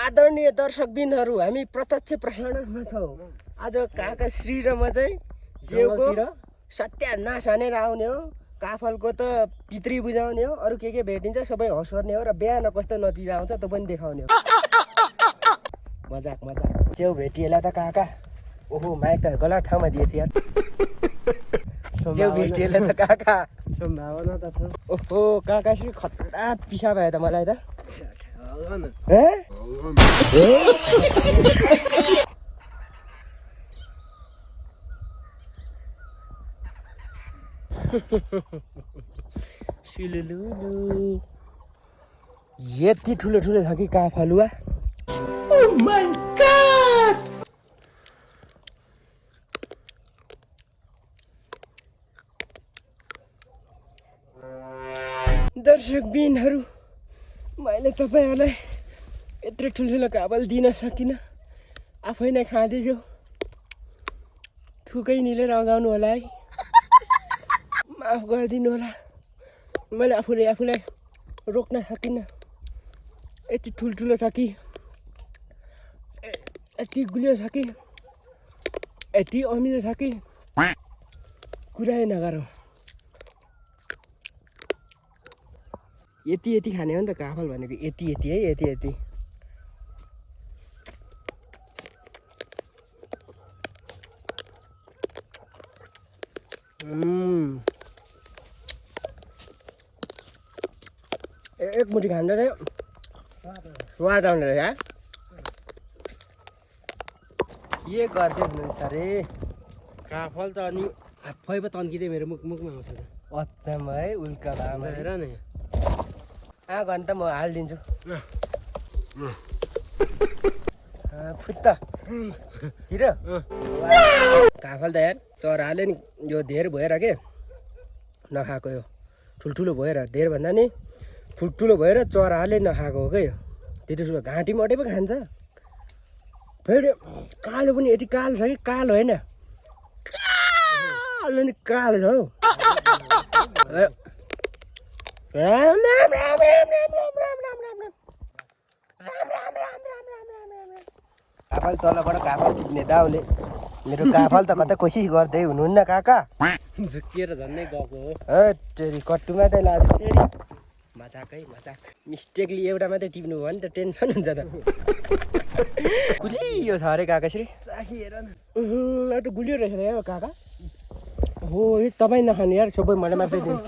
आदरणीय दर्शकबिनहरू हामी प्रत्यक्ष प्रसारणमा छौँ। आज काका श्री र म चाहिँ जेउको सत्यानाश हानेर आउने हो। काफलको त पितृ बुझाउने हो, अरू के भेटिन्छ सबै हँसाउने हो र बिहान कस्तो नतिजा आउँछ त्यो पनि देखाउने हो। मजाक मजाक। जेउ भेटिएला त काका। ओहो माइक त गलत ठाउँमा दिएछ यार। जेउ भेटिएला त काका। सम्भावना त छ। ओहो काका श्री खतरा पिसा भयो त मलाई त। यति ठुलो ठुलो छ कि काफलुवा। Oh my God! दर्शकबिनहरू मैले तपाईहरुलाई यत्रो ठुल्ठुलो काफल दिन सकिनँ। आफै नै खाँदैछु। थुकै निलेर अगाउनु होला है। माफ गरिदिनु होला। मैले आफूलाई रोक्न सकिनँ। यति ठुल्ठुलो छ कि, यति गुलियो छ कि, यति अमिलो छ कि कुरै नगरौँ। यति खाने हो नि त काफल भनेको। यति है, यति। एक मुठी खाँदा चाहिँ स्वाद आउने रहेछ। के गर्दै हुनुहुन्छ अरे? काफल त अनि आफै पो तन्किँदै मेरो मुखमा आउँछ त। अचम्म है, उल्का भामा हेर न। घन्टा म हालिदिन्छु। फुत्त छिरो। काफल त यार चराले नि यो धेर भएर के नखाएको, यो ठुल्ठुलो भएर, धेर भन्दा नि ठुल्ठुलो भएर चराले नखाएको हो क्या यो। त्यति ठुलो घाँटी मटे पो खान्छ। फेरि कालो पनि यति कालो छ कि, कालो होइन कालो नि कालो छ हौ। काफल तलबाट काफल टिप्ने दाउले मेरो काफल त कतै कोसिस गर्दै हुनुहुन्न काका। झुक्किएर झन्नै गएको हो। तेरी कट्टुमा त लाज फेरि। मजाकै मजाक। मिस्टेकली एउटा मात्रै टिप्नु भयो भने त टेन्सन हुन्छ त। गुलियो छ अरे काका श्री। चाखी हेर न। त गुलियो रहेछ यार काका। हो यो तपाईँ नखानु यार, सबै मैले मात्रै दिनु।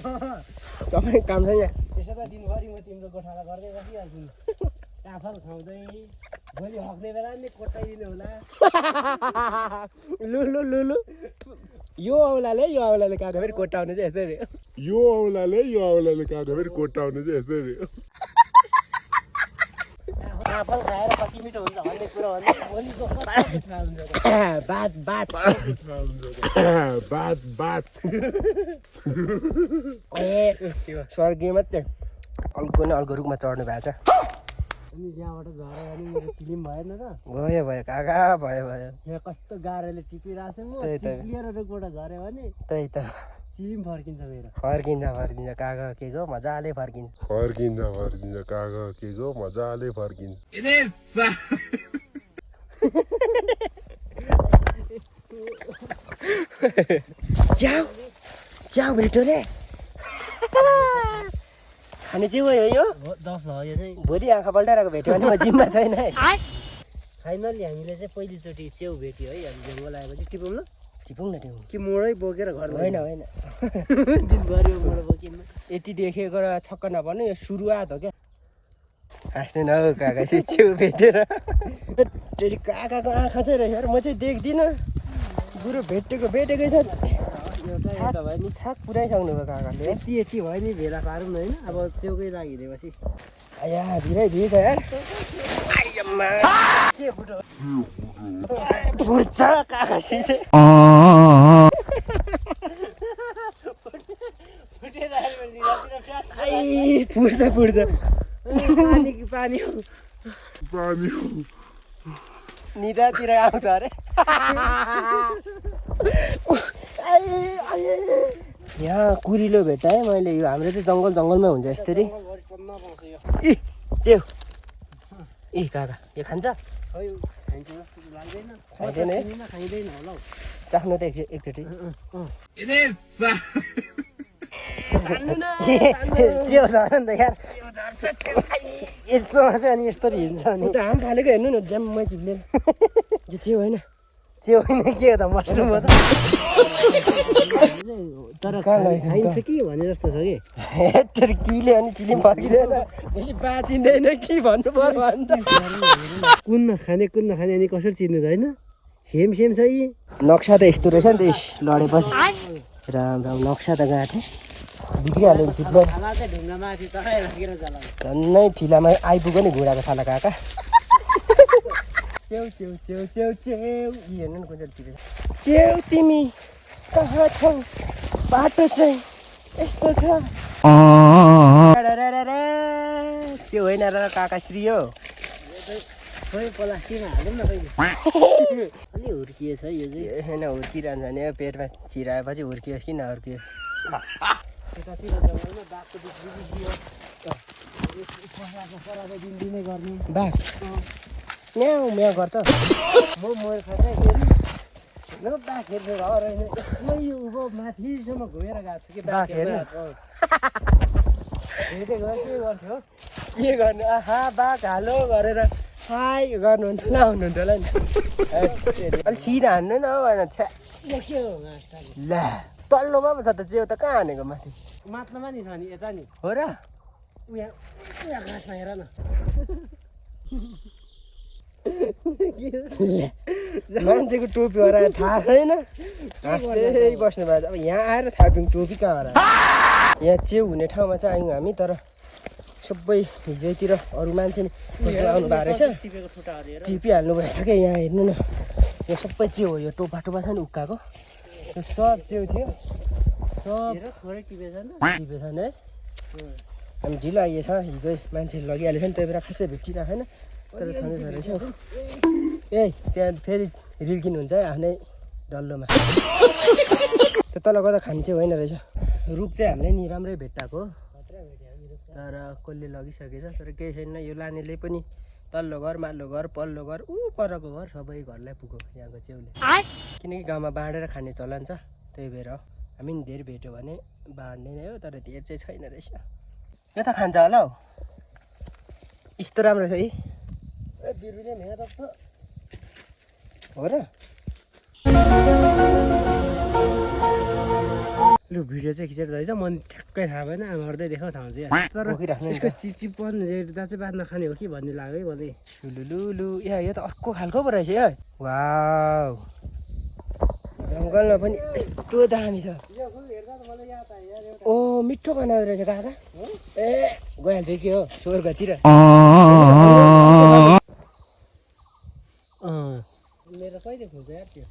तपाईँ काम छैन यहाँ। त्यसो त दिनभरि म तिम्रो गोठाला गर्दै बसिहाल्छु। काफल खाउँदै भोलि हक्ने बेला नि कोटाइदिनु होला। लु यो औलाले काका फेरि कोटाउने चाहिँ यस्तै रे। यो औलाले काँदा फेरि कोटाउने चाहिँ यस्तै रे। काफल खाएर कति मिठो हुन्छ भन्ने कुरो भन्दा भोलिको थाहा हुन्छ। बात ए स्वर्गीय मात्रै अर्को न अर्को रुखमा चढ्नु भएको छ। अनि यहाँबाट झऱ्यो भने मेरो फिल्म भएन त। भयो काका भयो। यहाँ कस्तो गाह्रोले टिपिरहेको छु म। त्यही त। टिपिएर रुखबाट झऱ्यो भने त्यही त। फिल्म फर्किन्छ मेरो। फर्किन्छ काका के गो मजाले फर्किन्छ। काका के गो मजाले फर्किन्छ। च्याउ भेट्यो रे। खाने चाहिँ हो यो। 10 भयो यो चाहिँ। भोलि आँखा पल्टाइरहेको भेट्यो भने म जिम्मा छैन है। फाइनली हामीले चाहिँ पहिलोचोटि च्याउ भेट्यो है। हामी जङ्गल आएपछि टिपौँ न। टिपौँ न कि मोडै बोकेर घर होइन दिनभरि मोड बोकिन्न। यति देखेको र छक्क नपर्नु, यो सुरुवात हो क्या। हाँस्नु न हौ काका च्याउ भेटेर। तेरि काकाको आँखा चाहिँ रहेछ म चाहिँ देख्दिनँ। बुढो भेटेकै छ। छाक पुऱ्याइसक्नु भयो काकाले। यति भयो नि भेला पारौँ न होइन। अब च्याउकै लागि हिँडेपछि आया भिरै भिड यार। के फुटो फुट्छ काका चाहिँ। फुट्छ पानी निदातिर आउँछ अरे। यहाँ कुरिलो भेटाएँ मैले। यो हाम्रो चाहिँ जङ्गलमै हुन्छ यसरी। इ च्याउ ए काका यो खान्छ खै खाइन्छ जस्तो त लाग्दैन खाइँदैन है? खाइँदैन होला हौ चाख्नु त एकचोटि च्याउ झर नि त यार यस्तोमा चाहिँ अनि यस्तो हिँड्छ अनि उता हाम फालेको हेर्नु न ज्याम्मै चिप्लेर यो चाहिँ होइन च्याउ होइन के हो त मसरुम हो त तर कहाँ लगेछ खाइन्छ कि भने जस्तो छ कि हेटर किले अनि चिली फर्किँदैन फेरि बाँचिँदैन कि भन्नु पर्यो अन्त कुन नखाने अनि कसरी चिन्नु त होइन सेम छ यी नक्सा त यस्तो रहेछ नि त लडेपछि राम राम नक्सा त गाँठे बिग्रिहाल्यो नि चिप्लो झन्नै फिलामा आइपुग्यो नि घुँडाको छाला काका च्याउ च्याउ च्याउ च्याउ च्याउ यी हेर्नु नि कुन चाहिँ टिपेको च्याउ तिमी कहाँ छौ बाटो चाहिँ यस्तो छ च्याउ होइन र काका श्री हो खोइ प्लास्टिकमा हालौँ न कहिले अलि हुर्किएछ यो चाहिँ होइन हुर्किरहन्छ नि पेटमा छिराएपछि हुर्कियो किन हुर्कियो यतातिर जङ्गलमा बाघको बिच बिजियो पराको दिनदिनै गर्ने बाघ म्याउ म्याउ गर्छ म मोर खाँदै फेरि न बाघ हेर्नु घर होइन म यो उँभो माथिसम्म घुमेर गएको छु कि बाघ हेर्नु? हेर्दै गएर के गर्थ्यो के गर्नु आहा बाघ हालो गरेर हाई गर्नुहुन्छ ल आउनुहुन्छ होला नि अलिक सिधा हान्नु न हौ होइन छ्या यो के हो घाँस ल तल्लोमा पो छ त च्याउ त कहाँ हानेको माथि माथिल्लोमा नि छ नि यता नि हो र उहाँ घाँसमा हेर न मान्छेको टोपी हरायो थाहा छैन हाँस्दै बस्नु भएको छ अब यहाँ आएर थाहा पाउँ टोपी कहाँ हरायो यहाँ च्याउ हुने ठाउँमा चाहिँ आयौँ हामी तर सबै हिजोतिर अरू मान्छे नि आउनु भएको रहेछ टिपेको ठुटाहरू हेर टिपिहाल्नु भयो क्या यहाँ हेर्नु न यो सबै च्याउ हो यो टोपा टोपा छ नि उक्काको यो सब च्याउ थियो सब हेर थोरै टिपेछ नि टिपेछन् है हामी ढिलो आइएछ हिजो मान्छेले लगिहालेछ नि त्यही भएर खासै भेटिरहेको छैन तर छँदैछ रहेछ ए त्यहाँ फेरि रिल्किनुहुन्छ है आफ्नै डल्लोमा त्यो तल गर्दा खाने चाहिँ होइन रहेछ रुख चाहिँ हामीले नि राम्रै भेट्टाएको तर कसले लगिसकेछ तर केही छैन यो लानेले पनि तल्लो घर माथिल्लो घर पल्लो घर ऊ परको घर सबै घरलाई पुग्यो यहाँको च्याउले किनकि गाउँमा बाँडेर खाने चलन छ त्यही भएर हामी नि धेरै भेट्यो भने बाँड्ने नै हो तर धेर चाहिँ छैन रहेछ यो त खान्छ होला हौ यस्तो राम्रो छ है बिरुले मेहनत छ हो र लु भिडियो चाहिँ खिचेर रहेछ मन ठ्याक्कै थाहा भएन आमा गर्दै देखाउ ठाउँ चाहिँ तर बोकिराख्नु नि यसको त चिपचिपन हेर्दा चाहिँ बात नखाने हो कि भन्ने लाग्यो है मलाई लुलुलु यो त अर्को खालको पो रहेछ है वाउ जङ्गलमा पनि यस्तो दामी छ ओ मिठो बनाउँदो रहेछ काका ए गइहाल्छ के हो स्वर्गतिर मेरो कहिले फुल्छ यार त्यो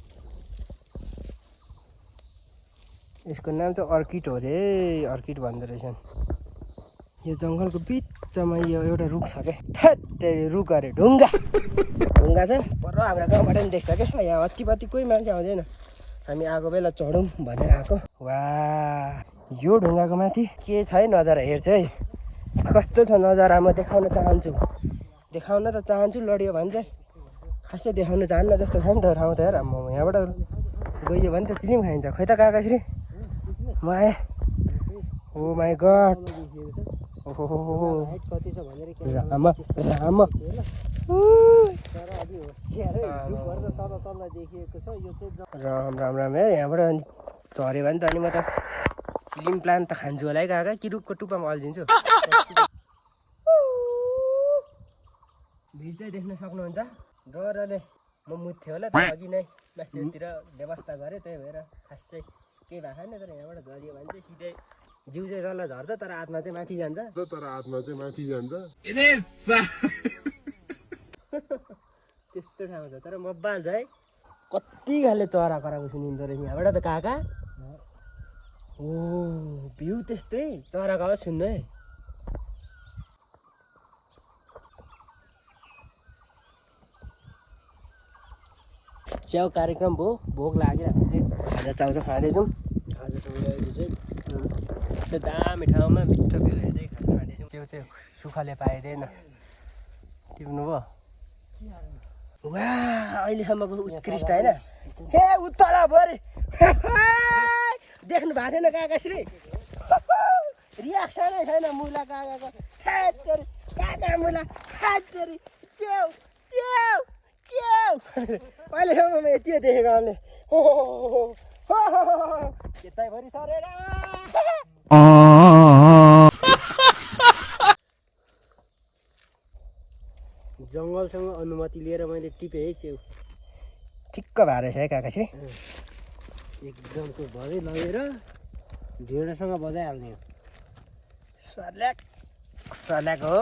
यसको नाम चाहिँ अर्किड हो रे अर्किड भन्दो रहेछन् यो जङ्गलको बिचमा यो एउटा रुख छ क्या ठ्याट्टै रुख अरे ढुङ्गा ढुङ्गा छ पर हाम्रो गाउँबाट पनि देख्छ क्या यहाँ हत्तीपत्ती कोही मान्छे आउँदैन हामी आएको बेला चढौँ भनेर आएको वा यो ढुङ्गाको माथि के छ है नजारा हेर्छ है कस्तो छ नजारा म देखाउन चाहन्छु देखाउन त चाहन्छु लड्यो भने चाहिँ खासै देखाउन चाहन्न जस्तो छ नि त ठाउँ त हेर म यहाँबाट गइयो भने त चिनी पनि खाइन्छ खोइ त काकाश्री म आएँ ओ माई गड ओहो कति छ भनेर राम राम तल देखिएको छ यो चाहिँ राम राम राम है यहाँबाट अनि झऱ्यो भने त अनि म त सिलिम प्लान्ट त खान्छु होला है काका कि रुखको टुप्पामा अल्झिन्छु भिड चाहिँ देख्न सक्नुहुन्छ डरले म मुथ्थेँ होला तर अघि नै माथितिर व्यवस्था गरेँ त्यही भएर खास चाहिँ केही भएको छैन तर यहाँबाट झऱ्यो भने चाहिँ सिधै जिउ चाहिँ डल्ला झर्छ तर आत्मा चाहिँ माथि जान्छ तर आत्मा चाहिँ माथि जान्छ त्यस्तो ठाउँ छ तर मब्बाल छ है कति खाले चरा कराएको सुनिन्छ रहेछ यहाँबाट त काका ओ भ्यू त्यस्तै चराको आवाज सुन्नु है च्याउ कार्यक्रम भयो भोक लाग्यो हामी चाहिँ खाजा चाउचाउ खाँदैछौँ खाजा चाउचाउ चाहिँ त्यो दामी ठाउँमा मिठो भ्यू हेर्दै खाजा खाँदैछौँ त्यो चाहिँ सुखले पाइँदैन टिप्नु भयो वा अहिलेसम्मको उत्कृष्ट होइन हे उत्तल भरे देख्नु भएको थिएन काकाश्री रियाक्सनै छैन मुला काकाको काका मुला च्याउ च्याउ च्याउ अहिलेसम्म म यति देखेको हामीले यतैभरि सरेर जङ्गलसँग अनुमति लिएर मैले टिपेँ है च्याउ ठिक्क भएर रहेछ है काकाश्री एकदमको भरै लगेर ढेँडासँग बजाइहाल्ने हो सर्ल्याक सर्ल्याक हो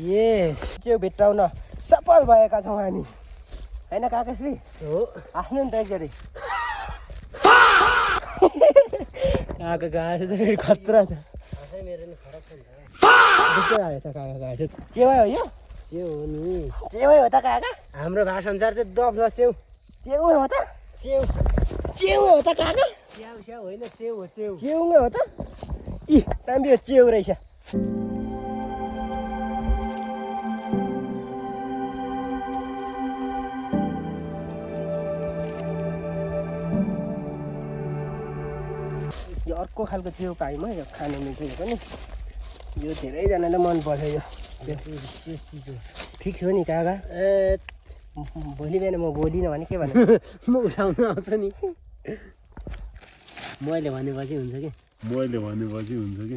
यस च्याउ भेट्टाउन सफल भएका छौँ हामी होइन काकाश्री हो आफ्नो नि त एकचोटि काका गाछ चाहिँ खतरा छ मेरो नि फरक छ दुःखै आएछ काका गाछ च्याउ हो यो के हो नि च्याउ हो त काका हाम्रो भाषा अनुसार चाहिँ दफ छ च्याउ च्याउ हो त च्याउ च्याउ हो त काका च्याउ च्याउ होइन च्याउ हो च्याउ च्याउ हो त इ राम्रो च्याउ रहेछ यो अर्को खालको च्याउ पायौँ है यो खानु मिठो पनि यो धेरैजनालाई मन पर्छ यो फिक्स हो नि काका ए भोलि बिहान म बोलिनँ भने के भन्नु म उठाउन आउँछ नि मैले भनेपछि हुन्छ कि मैले भनेपछि हुन्छ कि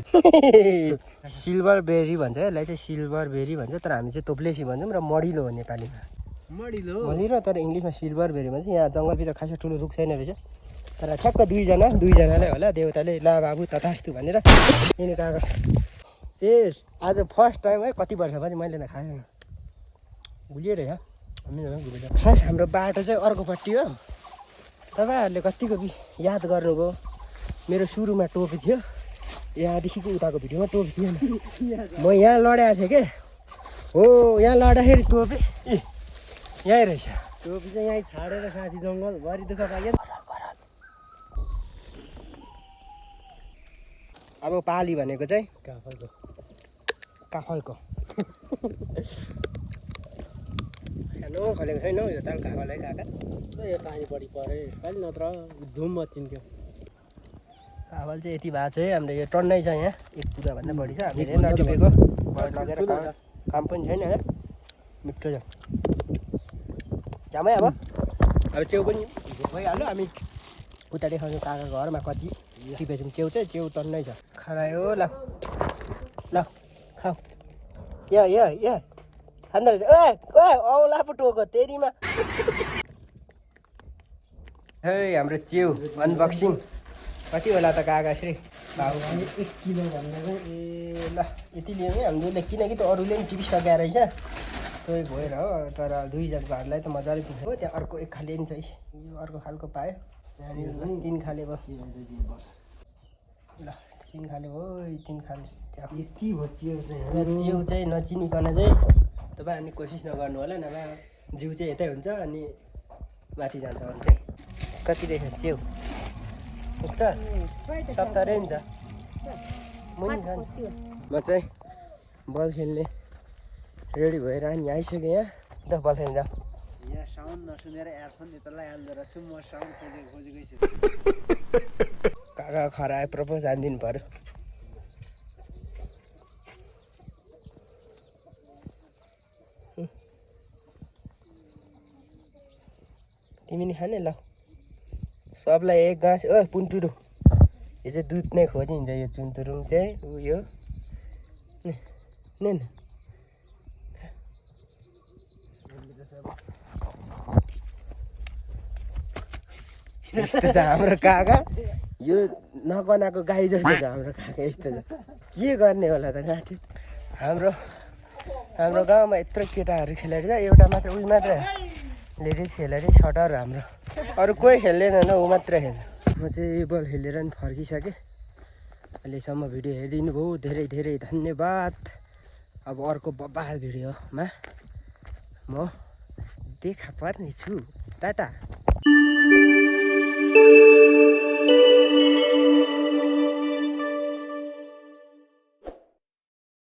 सिल्भर बेरी भन्छ यसलाई चाहिँ सिल्भर बेरी भन्छ तर हामी चाहिँ तोप्लेसी भन्छौँ र मडिलो हो नेपालीमा मडिलो तर इङ्ग्लिसमा सिल्भर बेरी भन्छ यहाँ जङ्गलभित्र खासै ठुलो रुख छैन रहेछ तर ठ्याक्क दुईजनालाई होला देउताले ला बाबु तथास्तु भनेर यिनी काका चेस आज फर्स्ट टाइम है कति वर्षपछि मैले न खाएँ भुलियो रहेछ खास हाम्रो बाटो चाहिँ अर्कोपट्टि हो तपाईँहरूले कतिको याद गर्नुभयो मेरो सुरुमा टोपी थियो यहाँदेखिको उताको भिडियोमा टोपी थिएन म यहाँ लडाएको थिएँ के हो यहाँ लड्दाखेरि टोपी यहीँ रहेछ टोपी चाहिँ यहीँ छाडेर साथी जङ्गल भरि दुःख पाइयो अब पाली भनेको चाहिँ काफलको काफलको खानु खलेको छैन हौ यो ताल काफल है काका यो पानी बढी पऱ्यो यसपालि नत्र धुम मचिन्थ्यो काफल चाहिँ यति भएको छ है हाम्रो यो टन्नै छ यहाँ एक पुराभन्दा बढी छ हामीले नटिपेको लगेर काम पनि छैन होइन मिठो छ जामै अब च्याउ पनि भइहाल्यो हामी उता देखाउँछौँ काका घरमा कति टिपेछौँ च्याउ चाहिँ च्याउ टन्नै छ खायो ल ल खाऊ या खाँदो रहेछ ओ औला पो टोको तेरीमा है हाम्रो च्याउ अनबक्सिङ कति होला त काकाश्री भाउ 1 किलो भन्दा चाहिँ ए ल यति लियौँ है हामीले किनकि त अरूले पनि टिपिसकेको रहेछ त्यही भएर हो तर दुईजनाकोहरूलाई त मजाले पुग्छ हो त्यहाँ अर्को एक खाले नि छ यो अर्को खालको पायो यहाँनिर 3 खाले भयो ल 3 खाले हो 3 खाले यति भयो च्याउ चाहिँ च्याउ चाहिँ नचिनिकन चाहिँ तपाईँहरूले कोसिस नगर्नु होला नभए जिउ चाहिँ यतै हुन्छ अनि माथि जान्छ अरू चाहिँ कति रहेछ च्याउ पुग्छ सत्तरै हुन्छ मुनि छ नि म चाहिँ बल खेल्ने रेडी भएर अनि आइसकेँ यहाँ ल बल खेल्न जाऊ यहाँ साउन्ड नसुनेर एयरफोन यतालाई हाल्दो रहेछु म साउन्ड खोजेकै छु काका खराए प्रपोज हानिदिनु पऱ्यो तिमी नि खाने ल सबलाई एक गाँस ओ पुन्टुरु यो चाहिँ दुध नै खोजिन्छ यो चुन्तुरुङ चाहिँ उयो न यस्तो छ हाम्रो काका यो नगनाको गाई जस्तो छ हाम्रो काका यस्तो छ के गर्ने होला त गाँठी हाम्रो गाउँमा यत्रो केटाहरू खेलेर एउटा मात्र उयो मात्र लेडिज खेलेर सटर हाम्रो अरू कोही खेल्दैन न ऊ मात्र खेल्छ म चाहिँ बल खेलेर नि फर्किसकेँ अहिलेसम्म भिडियो हेरिदिनु भयो धेरै धेरै धन्यवाद अब अर्को बब्बाल भिडियोमा म देखा पर्ने छु टाटा